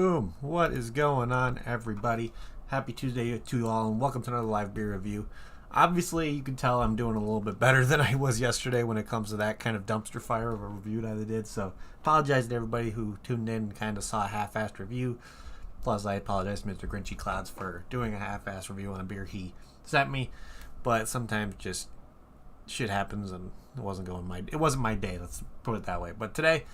Boom! What is going on, everybody? Happy Tuesday to you all, and welcome to another live beer review. Obviously, you can tell I'm doing a little bit better than I was yesterday when it comes to that kind of dumpster fire of a review that I did. So, apologize to everybody who tuned in and kind of saw a half-assed review. Plus, I apologize to Mr. Grinchy Clouds for doing a half-assed review on a beer he sent me. But sometimes just shit happens, and it wasn't my day. Let's put it that way. But today,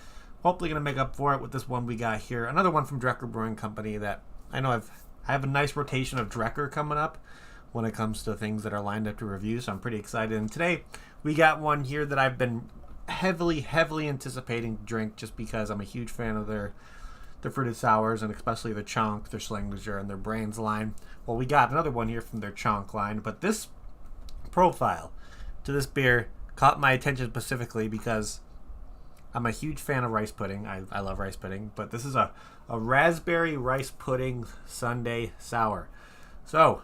hopefully going to make up for it with this one we got here. Another one from Drekker Brewing Company that I know I have a nice rotation of Drekker coming up when it comes to things that are lined up to review, so I'm pretty excited. And today, we got one here that I've been heavily anticipating to drink just because I'm a huge fan of their fruited sours, and especially their Chonk, their Schlinglinger, and their Brains line. Well, we got another one here from their Chonk line, but this profile to this beer caught my attention specifically because I'm a huge fan of rice pudding. I love rice pudding, but this is a raspberry rice pudding sundae sour. So,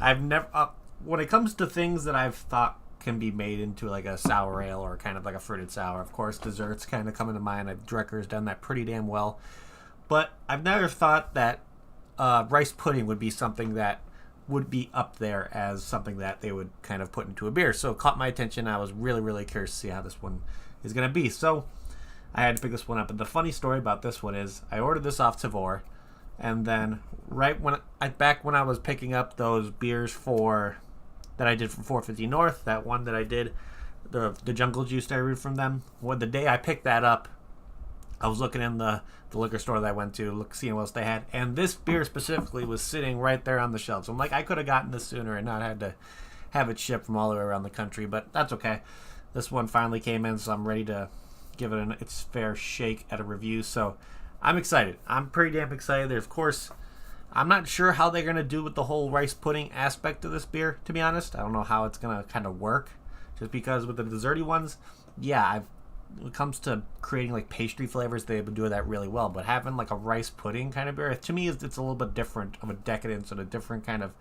I've never, when it comes to things that I've thought can be made into like a sour ale or kind of like a fruited sour, of course, desserts kind of come into mind. Drekker's done that pretty damn well. But I've never thought that rice pudding would be something that would be up there as something that they would kind of put into a beer. So it caught my attention. I was really curious to see how this one is going to be. So I had to pick this one up. And the funny story about this one is I ordered this off Tavour, and then back when I was picking up those beers that I did from 450 North, that one that I did, the Jungle Juice that I reviewed from them, the day I picked that up, I was looking in the liquor store that I went to, seeing what else they had, and this beer specifically was sitting right there on the shelf. So I'm like, I could have gotten this sooner and not had to have it shipped from all the way around the country, but that's okay. This one finally came in, so I'm ready to give it its fair shake at a review. So I'm excited. I'm pretty damn excited. Of course, I'm not sure how they're going to do with the whole rice pudding aspect of this beer, to be honest. I don't know how it's going to kind of work, just because with the desserty ones, when it comes to creating like pastry flavors, they've been doing that really well. But having like a rice pudding kind of beer, to me, it's a little bit different of a decadence and a different kind of,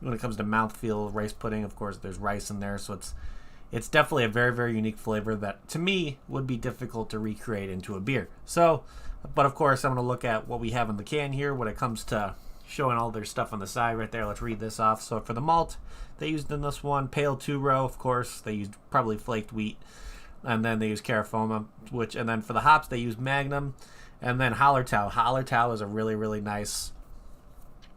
when it comes to mouthfeel, rice pudding, of course, there's rice in there. So it's definitely a very unique flavor that, to me, would be difficult to recreate into a beer. So, but of course, I'm going to look at what we have in the can here when it comes to showing all their stuff on the side right there. Let's read this off. So for the malt, they used in this one Pale 2-Row, of course. They used probably flaked wheat. And then they use Carafoma, and then for the hops, they use Magnum, and then Hallertau. Hallertau is a really nice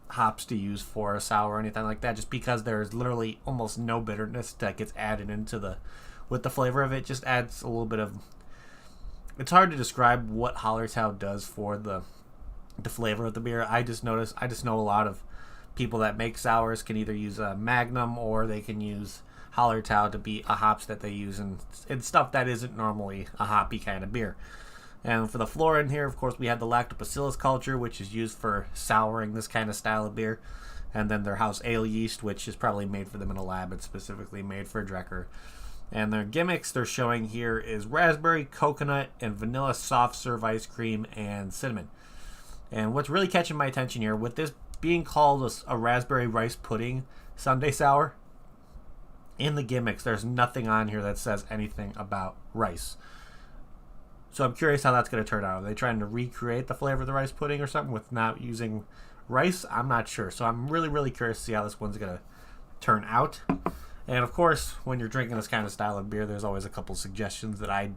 hops to use for a sour or anything like that, just because there's literally almost no bitterness that gets added with the flavor of it. Just adds a little bit of, it's hard to describe what Hallertau does for the flavor of the beer. I just know a lot of people that make sours can either use a Magnum or they can use Hallertau to be a hops that they use and stuff that isn't normally a hoppy kind of beer. And for the flora in here, of course, we have the lactobacillus culture, which is used for souring this kind of style of beer. And then their house ale yeast, which is probably made for them in a lab. It's specifically made for Drekker. And their gimmicks they're showing here is raspberry, coconut, and vanilla soft serve ice cream and cinnamon. And what's really catching my attention here, with this being called a raspberry rice pudding sundae sour, in the gimmicks, there's nothing on here that says anything about rice. So I'm curious how that's going to turn out. Are they trying to recreate the flavor of the rice pudding or something with not using rice? I'm not sure. So I'm really curious to see how this one's going to turn out. And of course, when you're drinking this kind of style of beer, there's always a couple suggestions that I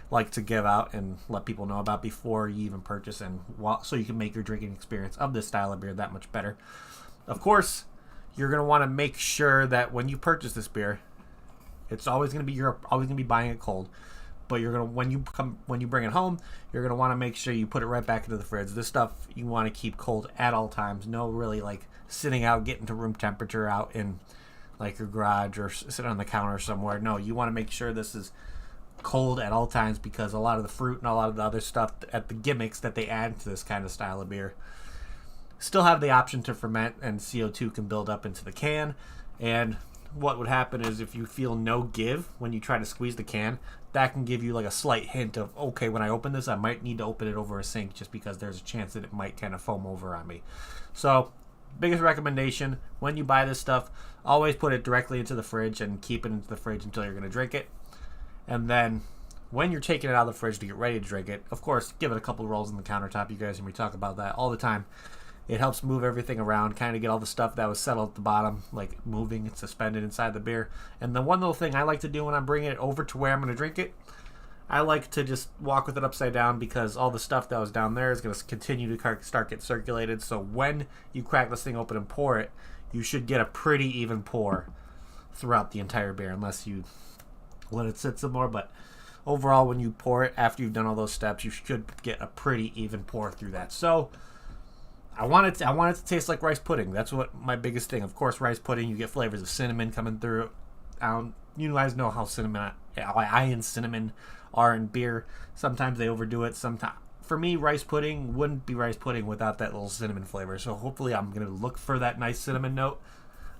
like to give out and let people know about before you even purchase, and so you can make your drinking experience of this style of beer that much better. Of course, you're going to want to make sure that when you purchase this beer, it's always going to be, you're always going to be buying it cold. But you're going to, when you bring it home, you're going to want to make sure you put it right back into the fridge. This stuff you want to keep cold at all times. No really like sitting out, getting to room temperature out in like your garage or sitting on the counter somewhere. No, you want to make sure this is cold at all times, because a lot of the fruit and a lot of the other stuff at the gimmicks that they add to this kind of style of beer still have the option to ferment, and CO2 can build up into the can. And what would happen is, if you feel no give when you try to squeeze the can, that can give you like a slight hint of, okay, when I open this, I might need to open it over a sink, just because there's a chance that it might kind of foam over on me. So biggest recommendation, when you buy this stuff, always put it directly into the fridge and keep it into the fridge until you're going to drink it. And then when you're taking it out of the fridge to get ready to drink it, of course, give it a couple of rolls on the countertop. You guys hear me talk about that all the time. It helps move everything around, kind of get all the stuff that was settled at the bottom, like moving and suspended inside the beer. And the one little thing I like to do when I'm bringing it over to where I'm going to drink it, I like to just walk with it upside down, because all the stuff that was down there is going to continue to start getting circulated. So when you crack this thing open and pour it, you should get a pretty even pour throughout the entire beer, unless you let it sit some more. But overall, when you pour it, after you've done all those steps, you should get a pretty even pour through that. So I want it to taste like rice pudding. That's what my biggest thing. Of course, rice pudding, you get flavors of cinnamon coming through. You guys know how I and cinnamon are in beer. Sometimes they overdo it. Sometimes, for me, rice pudding wouldn't be rice pudding without that little cinnamon flavor. So hopefully I'm going to look for that nice cinnamon note.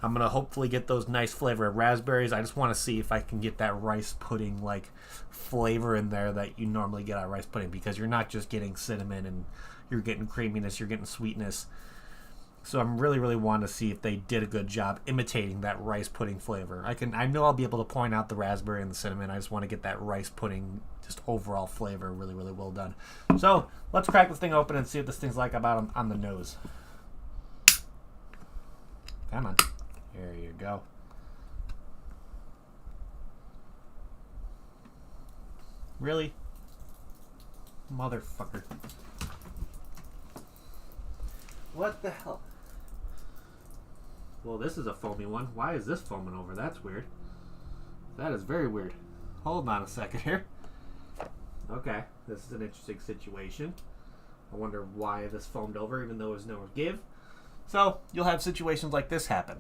I'm going to hopefully get those nice flavor of raspberries. I just want to see if I can get that rice pudding like flavor in there that you normally get out of rice pudding, because you're not just getting cinnamon and you're getting creaminess, you're getting sweetness. So I'm really want to see if they did a good job imitating that rice pudding flavor. I know I'll be able to point out the raspberry and the cinnamon. I just want to get that rice pudding just overall flavor really well done. So let's crack this thing open and see what this thing's like about on the nose. Come on. There you go. Really? Motherfucker. What the hell? Well, this is a foamy one. Why is this foaming over? That's weird. That is very weird. Hold on a second here. Okay, this is an interesting situation. I wonder why this foamed over, even though there's no give. So, you'll have situations like this happen.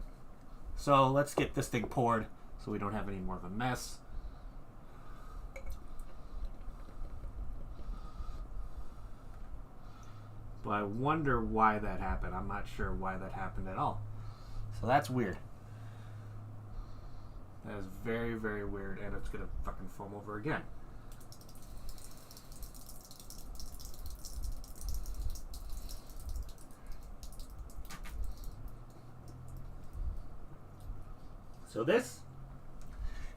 So, let's get this thing poured so we don't have any more of a mess. But I wonder why that happened. I'm not sure why that happened at all. So that's weird. That is very weird, and it's going to fucking foam over again. So this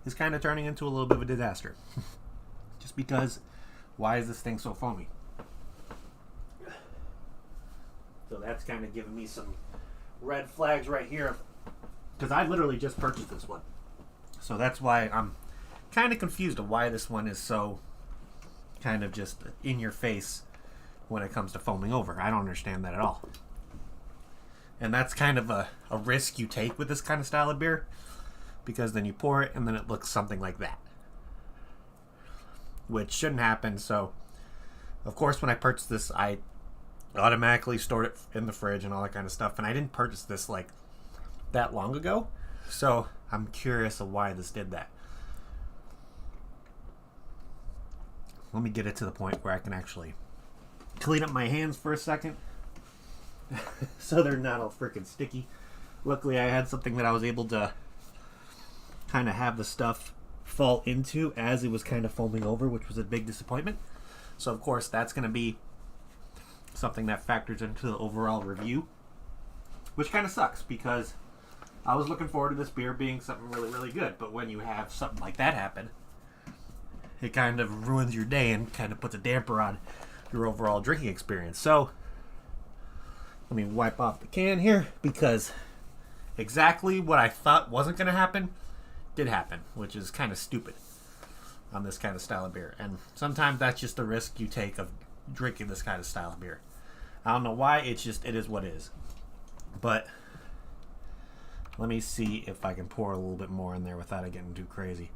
is kind of turning into a little bit of a disaster. Just because, why is this thing so foamy? So that's kind of giving me some red flags right here, because I literally just purchased this one. So that's why I'm kind of confused of why this one is so kind of just in your face when it comes to foaming over. I don't understand that at all. And that's kind of a risk you take with this kind of style of beer, because then you pour it and then it looks something like that, which shouldn't happen. So of course, when I purchased this, I automatically stored it in the fridge and all that kind of stuff, and I didn't purchase this like that long ago, so I'm curious of why this did that. Let me get it to the point where I can actually clean up my hands for a second so they're not all freaking sticky. Luckily I had something that I was able to kind of have the stuff fall into as it was kind of foaming over, which was a big disappointment. So of course that's going to be something that factors into the overall review, which kind of sucks, because I was looking forward to this beer being something really good, but when you have something like that happen, it kind of ruins your day and kind of puts a damper on your overall drinking experience. So let me wipe off the can here, because exactly what I thought wasn't going to happen did happen, which is kind of stupid on this kind of style of beer. And sometimes that's just the risk you take of drinking this kind of style of beer. I don't know why, it is what it is. But let me see if I can pour a little bit more in there without it getting too crazy,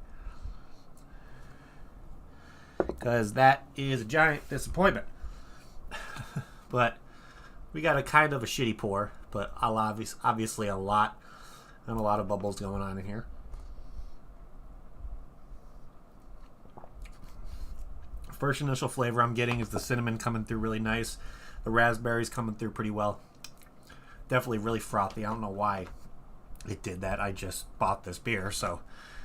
because that is a giant disappointment. But we got a kind of a shitty pour, but obviously a lot of bubbles going on in here. First initial flavor I'm getting is the cinnamon coming through really nice. The raspberries coming through pretty well. Definitely really frothy. I don't know why it did that. I just bought this beer, so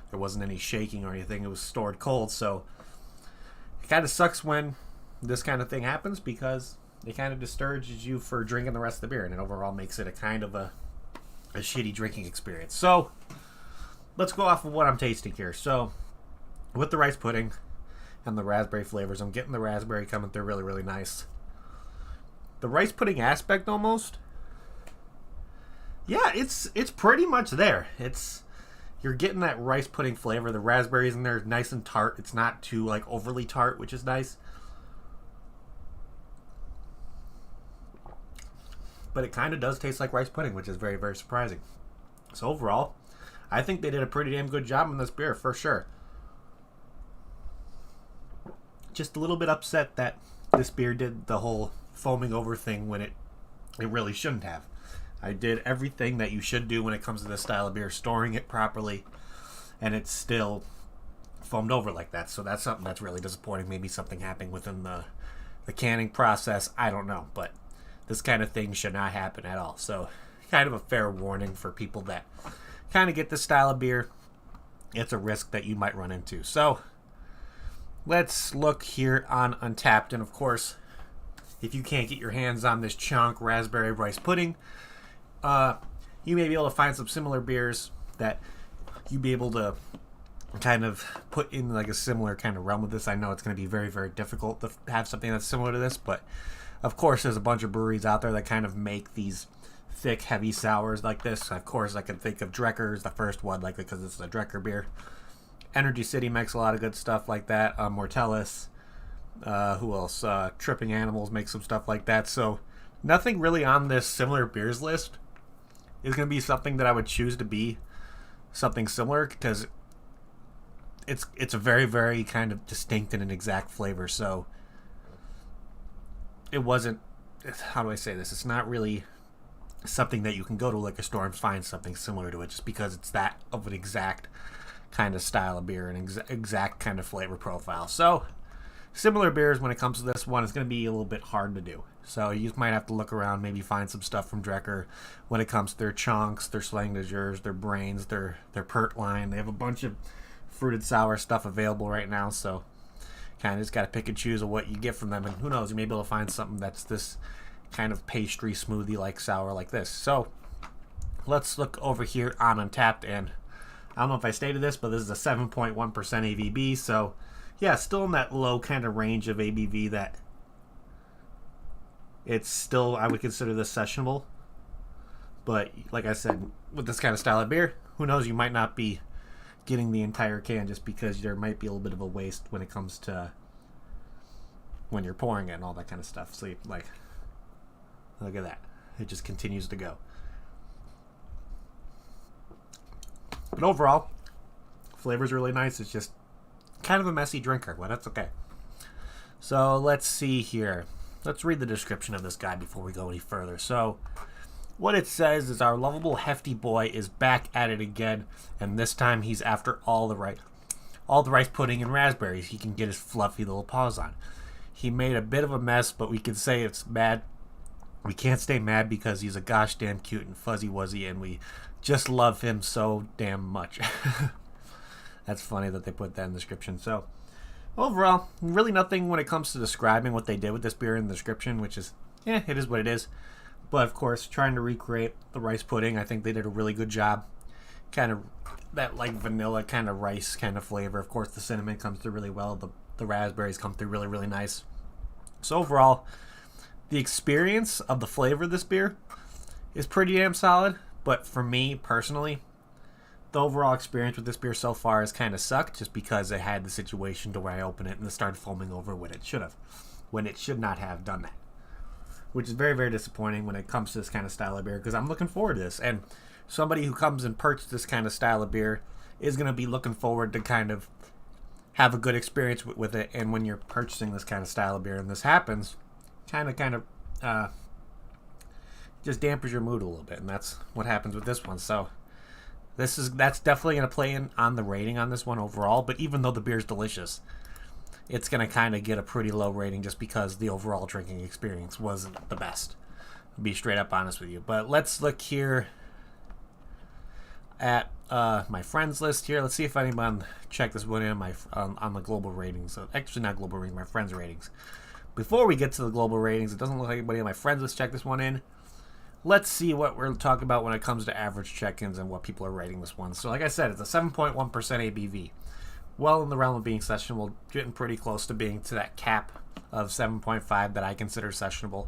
there wasn't any shaking or anything. It was stored cold, so it kind of sucks when this kind of thing happens, because it kind of discourages you for drinking the rest of the beer, and it overall makes it a kind of a shitty drinking experience. So let's go off of what I'm tasting here. So with the rice pudding, and the raspberry flavors. I'm getting the raspberry coming through really, really nice. The rice pudding aspect almost. Yeah, it's pretty much there. You're getting that rice pudding flavor. The raspberries in there nice and tart. It's not too like overly tart, which is nice. But it kind of does taste like rice pudding, which is very, very surprising. So overall, I think they did a pretty damn good job on this beer for sure. Just a little bit upset that this beer did the whole foaming over thing when it really shouldn't have. I did everything that you should do when it comes to this style of beer, storing it properly, and it's still foamed over like that. So that's something that's really disappointing. Maybe something happened within the canning process. I don't know, but this kind of thing should not happen at all. So kind of a fair warning for people that kind of get this style of beer. It's a risk that you might run into. So let's look here on Untappd. And of course, if you can't get your hands on this Chonk raspberry rice pudding, you may be able to find some similar beers that you'd be able to kind of put in like a similar kind of realm of this. I know it's going to be very, very difficult to have something that's similar to this, but of course there's a bunch of breweries out there that kind of make these thick, heavy sours like this. Of course, I can think of Drekker's the first one, like because it's a Drekker beer. Energy City makes a lot of good stuff like that. Mortellus, who else? Tripping Animals makes some stuff like that. So nothing really on this similar beers list is going to be something that I would choose to be something similar, because it's a very, very kind of distinct and an exact flavor. So it wasn't, how do I say this? It's not really something that you can go to a liquor store and find something similar to it, just because it's that of an exact kind of style of beer and exact kind of flavor profile. So similar beers when it comes to this one is going to be a little bit hard to do. So you might have to look around, maybe find some stuff from Drekker when it comes to their Chonks, their Slang de Jures, their Brains, their Pert line. They have a bunch of fruited sour stuff available right now, so kind of just got to pick and choose of what you get from them. And who knows, you may be able to find something that's this kind of pastry smoothie like sour like this. So let's look over here on Untappd, and I don't know if I stated this, but this is a 7.1% ABV, so yeah, still in that low kind of range of ABV that it's still, I would consider this sessionable. But like I said, with this kind of style of beer, who knows, you might not be getting the entire can, just because there might be a little bit of a waste when it comes to when you're pouring it and all that kind of stuff. So like, look at that. It just continues to go. But overall, flavor's really nice. It's just kind of a messy drinker, but that's okay. So let's see here. Let's read the description of this guy before we go any further. So what it says is, our lovable hefty boy is back at it again, and this time he's after all the rice pudding and raspberries he can get his fluffy little paws on. He made a bit of a mess, but we can say it's mad. We can't stay mad because he's a gosh damn cute and fuzzy wuzzy, and we just love him so damn much. That's funny that they put that in the description. So overall, really nothing when it comes to describing what they did with this beer in the description, which is, yeah, it is what it is. But of course, trying to recreate the rice pudding, I think they did a really good job. Kind of that like vanilla kind of rice kind of flavor. Of course, the cinnamon comes through really well. The raspberries come through really, really nice. So overall, the experience of the flavor of this beer is pretty damn solid. But for me personally, the overall experience with this beer so far has kind of sucked, just because it had the situation to where I opened it and it started foaming over when it should not have done that. Which is very, very disappointing when it comes to this kind of style of beer, because I'm looking forward to this. And somebody who comes and purchases this kind of style of beer is going to be looking forward to kind of have a good experience with it. And when you're purchasing this kind of style of beer and this happens, kind of just dampers your mood a little bit. And that's what happens with this one. So that's definitely going to play in on the rating on this one overall. But even though the beer is delicious, it's going to kind of get a pretty low rating, just because the overall drinking experience wasn't the best. I'll be straight up honest with you. But let's look here at my friends list here. Let's see if anyone checked this one in on the global ratings. So actually, not global ratings, my friends' ratings. Before we get to the global ratings, it doesn't look like anybody on my friends list checked this one in. Let's see what we're talking about when it comes to average check-ins and what people are rating this one. So like I said, it's a 7.1% ABV. well in the realm of being sessionable, getting pretty close to being to that cap of 7.5 that I consider sessionable.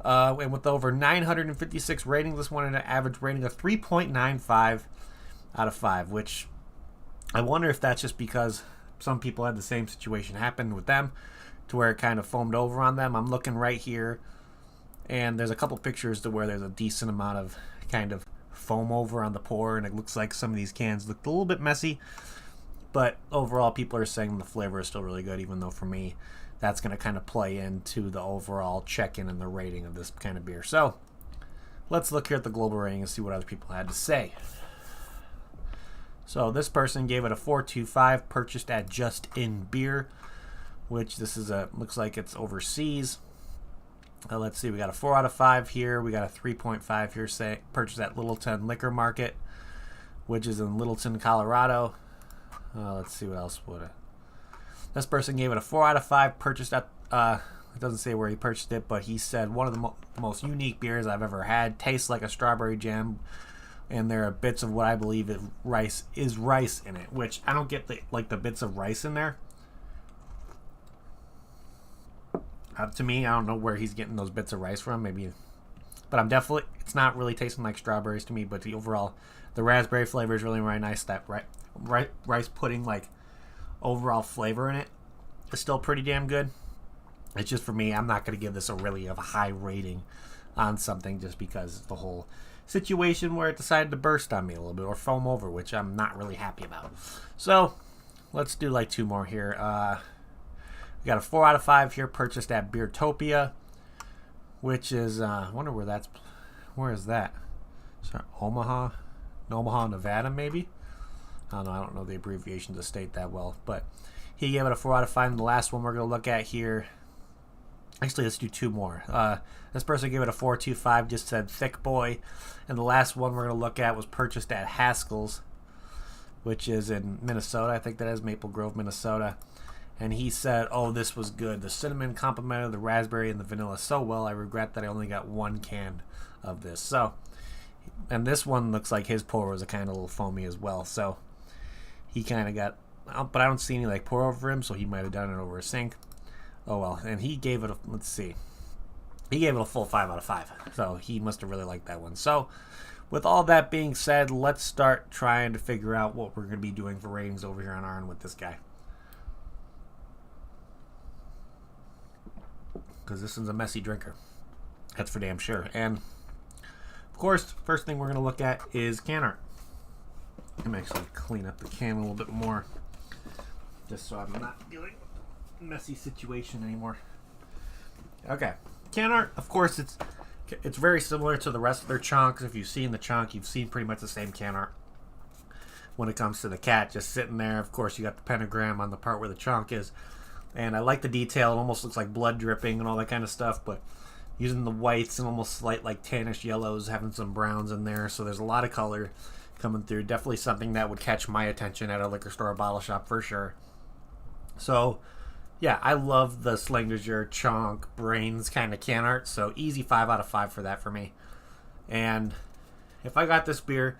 And with over 956 ratings, this one had an average rating of 3.95 out of 5, which I wonder if that's just because some people had the same situation happen with them to where it kind of foamed over on them. I'm looking right here, and there's a couple pictures to where there's a decent amount of kind of foam over on the pour, and it looks like some of these cans looked a little bit messy. But overall, people are saying the flavor is still really good, even though for me, that's going to kind of play into the overall check-in and the rating of this kind of beer. So let's look here at the global rating and see what other people had to say. So this person gave it a 4.25, purchased at Just In Beer, which this is looks like it's overseas. Let's see, we got a 4 out of 5 here. We got a 3.5 here, purchased at Littleton Liquor Market, which is in Littleton, Colorado. Let's see what else would this person gave it a 4 out of 5, purchased at it doesn't say where he purchased it, but he said one of the most unique beers I've ever had. Tastes like a strawberry jam, and there are bits of what I believe is rice in it, which I don't get the bits of rice in there. To me, I don't know where he's getting those bits of rice from. Maybe, but it's not really tasting like strawberries to me. But the raspberry flavor is really, really nice. That rice pudding overall flavor in it is still pretty damn good. It's just for me, I'm not going to give this a high rating on something just because the whole situation where it decided to burst on me a little bit or foam over, which I'm not really happy about. So let's do 2 more here. We got a 4 out of 5 here, purchased at Beertopia, which is I wonder where is that? Sorry, Omaha, Nevada, maybe. I don't know the abbreviation to state that well, but he gave it a 4 out of 5. And the last one we're going to look at here, actually, let's do 2 more. This person gave it a 4.25, just said thick boy. And the last one we're going to look at was purchased at Haskell's, which is in Minnesota. I think that is Maple Grove, Minnesota. And he said, oh, this was good. The cinnamon complemented the raspberry and the vanilla so well. I regret that I only got 1 can of this. So, and this one looks like his pour was kind of a little foamy as well. So he kind of got, but I don't see any pour over him, so he might have done it over a sink. Oh well. And he gave it he gave it a full 5 out of 5. So he must have really liked that one. So with all that being said, let's start trying to figure out what we're going to be doing for ratings over here on our end with this guy. Because this is a messy drinker. That's for damn sure. And of course, first thing we're going to look at is can art. I'm actually clean up the can a little bit more, just so I'm not dealing with a messy situation anymore. Okay, can art. Of course, it's very similar to the rest of their chonks. If you've seen the chonk, you've seen pretty much the same can art. When it comes to the cat just sitting there, of course, you got the pentagram on the part where the chonk is. And I like the detail. It almost looks like blood dripping and all that kind of stuff, but using the whites and almost slight tannish yellows, having some browns in there. So there's a lot of color coming through. Definitely something that would catch my attention at a liquor store or bottle shop for sure. So yeah, I love the Slangdager, Chonk, Brains kind of can art. So easy 5 out of 5 for that for me. And if I got this beer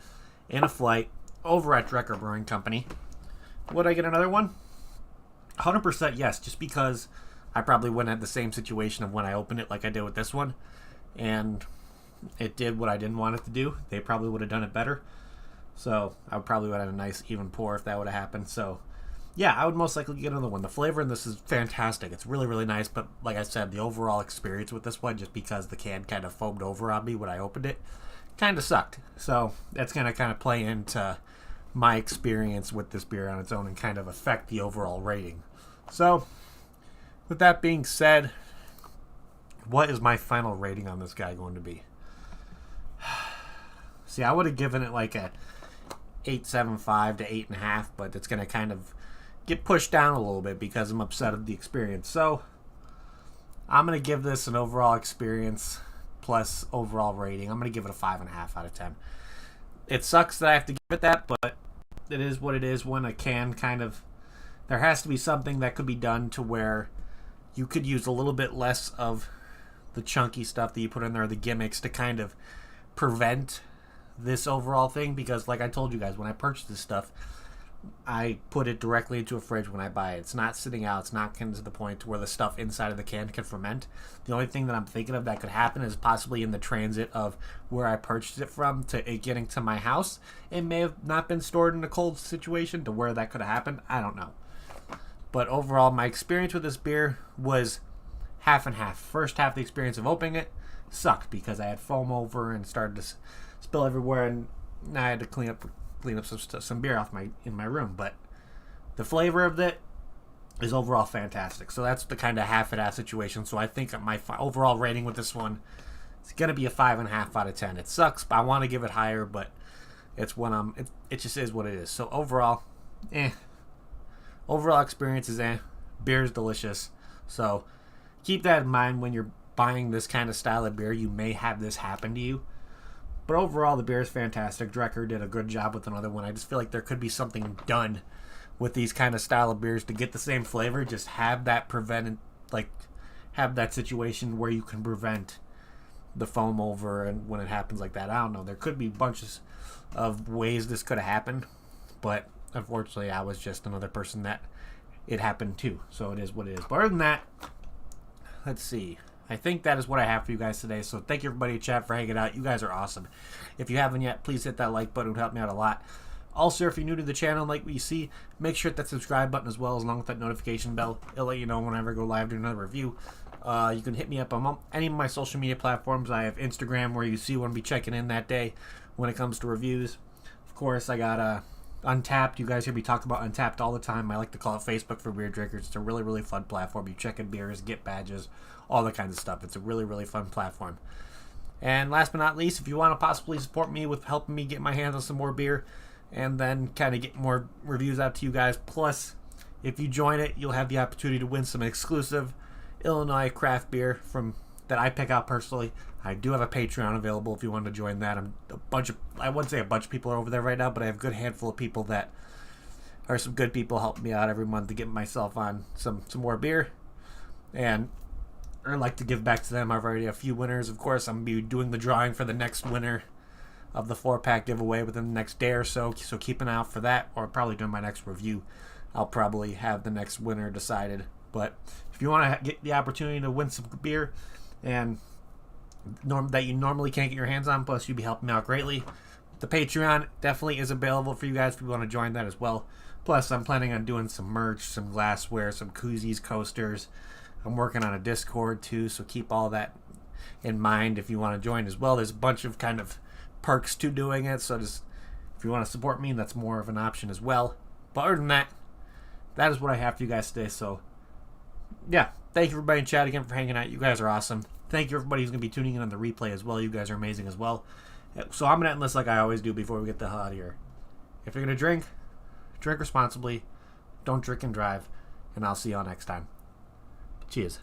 in a flight over at Drekker Brewing Company, would I get another one? 100% yes, just because I probably wouldn't have the same situation of when I opened it like I did with this one, and it did what I didn't want it to do. They probably would have done it better, so I probably would have had a nice even pour if that would have happened. So yeah, I would most likely get another one. The flavor in this is fantastic. It's really, really nice, but like I said, the overall experience with this one, just because the can kind of foamed over on me when I opened it, kind of sucked. So that's going to kind of play into my experience with this beer on its own and kind of affect the overall rating. So with that being said, what is my final rating on this guy going to be? See, I would have given it a 8.75 to 8.5, but it's going to kind of get pushed down a little bit because I'm upset at the experience. So I'm going to give this an overall experience plus overall rating. I'm going to give it a 5.5 out of 10. It sucks that I have to give it that, but it is what it is. When a can there has to be something that could be done to where you could use a little bit less of the chunky stuff that you put in there, the gimmicks, to kind of prevent this overall thing. Because like I told you guys, when I purchased this stuff, I put it directly into a fridge when I buy it. It's not sitting out. It's not getting to the point where the stuff inside of the can can ferment. The only thing that I'm thinking of that could happen is possibly in the transit of where I purchased it from to it getting to my house. It may have not been stored in a cold situation to where that could have happened. I don't know. But overall, my experience with this beer was half and half. First half, the experience of opening it sucked because I had foam over and started to spill everywhere, and I had to clean up some beer off in my room. But the flavor of it is overall fantastic. So that's the kind of half and half situation. So I think my overall rating with this one is gonna be a 5.5 out of 10. It sucks, but I want to give it higher. But it's when it just is what it is. So overall, overall experience is beer is delicious. So keep that in mind when you're buying this kind of style of beer. You may have this happen to you. But overall, the beer is fantastic. Drekker did a good job with another one. I just feel like there could be something done with these kind of style of beers to get the same flavor. Just have that have that situation where you can prevent the foam over and when it happens like that. I don't know. There could be bunches of ways this could have happened, but unfortunately, I was just another person that it happened to. So it is what it is. But other than that, let's see. I think that is what I have for you guys today. So thank you everybody in chat for hanging out. You guys are awesome. If you haven't yet, please hit that like button. It would help me out a lot. Also, if you're new to the channel and like what you see, make sure to hit that subscribe button as well, along with that notification bell. It'll let you know whenever I go live doing another review. You can hit me up on any of my social media platforms. I have Instagram, where you see when I'll be checking in that day when it comes to reviews. Of course, I got Untapped. You guys hear me talk about Untapped all the time. I like to call it Facebook for beer drinkers. It's a really, really fun platform. You check in beers, get badges, all that kinds of stuff. It's a really, really fun platform. And last but not least, if you want to possibly support me with helping me get my hands on some more beer and then kind of get more reviews out to you guys, plus if you join it, you'll have the opportunity to win some exclusive Illinois craft beer that I pick out personally. I do have a Patreon available if you want to join that. I wouldn't say a bunch of people are over there right now, but I have a good handful of people that are some good people helping me out every month to get myself on some more beer. And I'd like to give back to them. I've already a few winners. Of course, I'm going to be doing the drawing for the next winner of the 4-pack giveaway within the next day or so. So keep an eye out for that, or probably during my next review, I'll probably have the next winner decided. But if you want to get the opportunity to win some beer and that you normally can't get your hands on, plus you'd be helping me out greatly, the Patreon definitely is available for you guys if you want to join that as well. Plus, I'm planning on doing some merch, some glassware, some koozies, coasters. I'm working on a Discord too, so keep all that in mind if you want to join as well. There's a bunch of kind of perks to doing it, so just if you want to support me, that's more of an option as well. But other than that, that is what I have for you guys today. So yeah, thank you everybody in chat again for hanging out. You guys are awesome. Thank you everybody who's going to be tuning in on the replay as well. You guys are amazing as well. So I'm going to end this like I always do before we get the hell out of here. If you're going to drink responsibly. Don't drink and drive. And I'll see y'all next time. Cheers.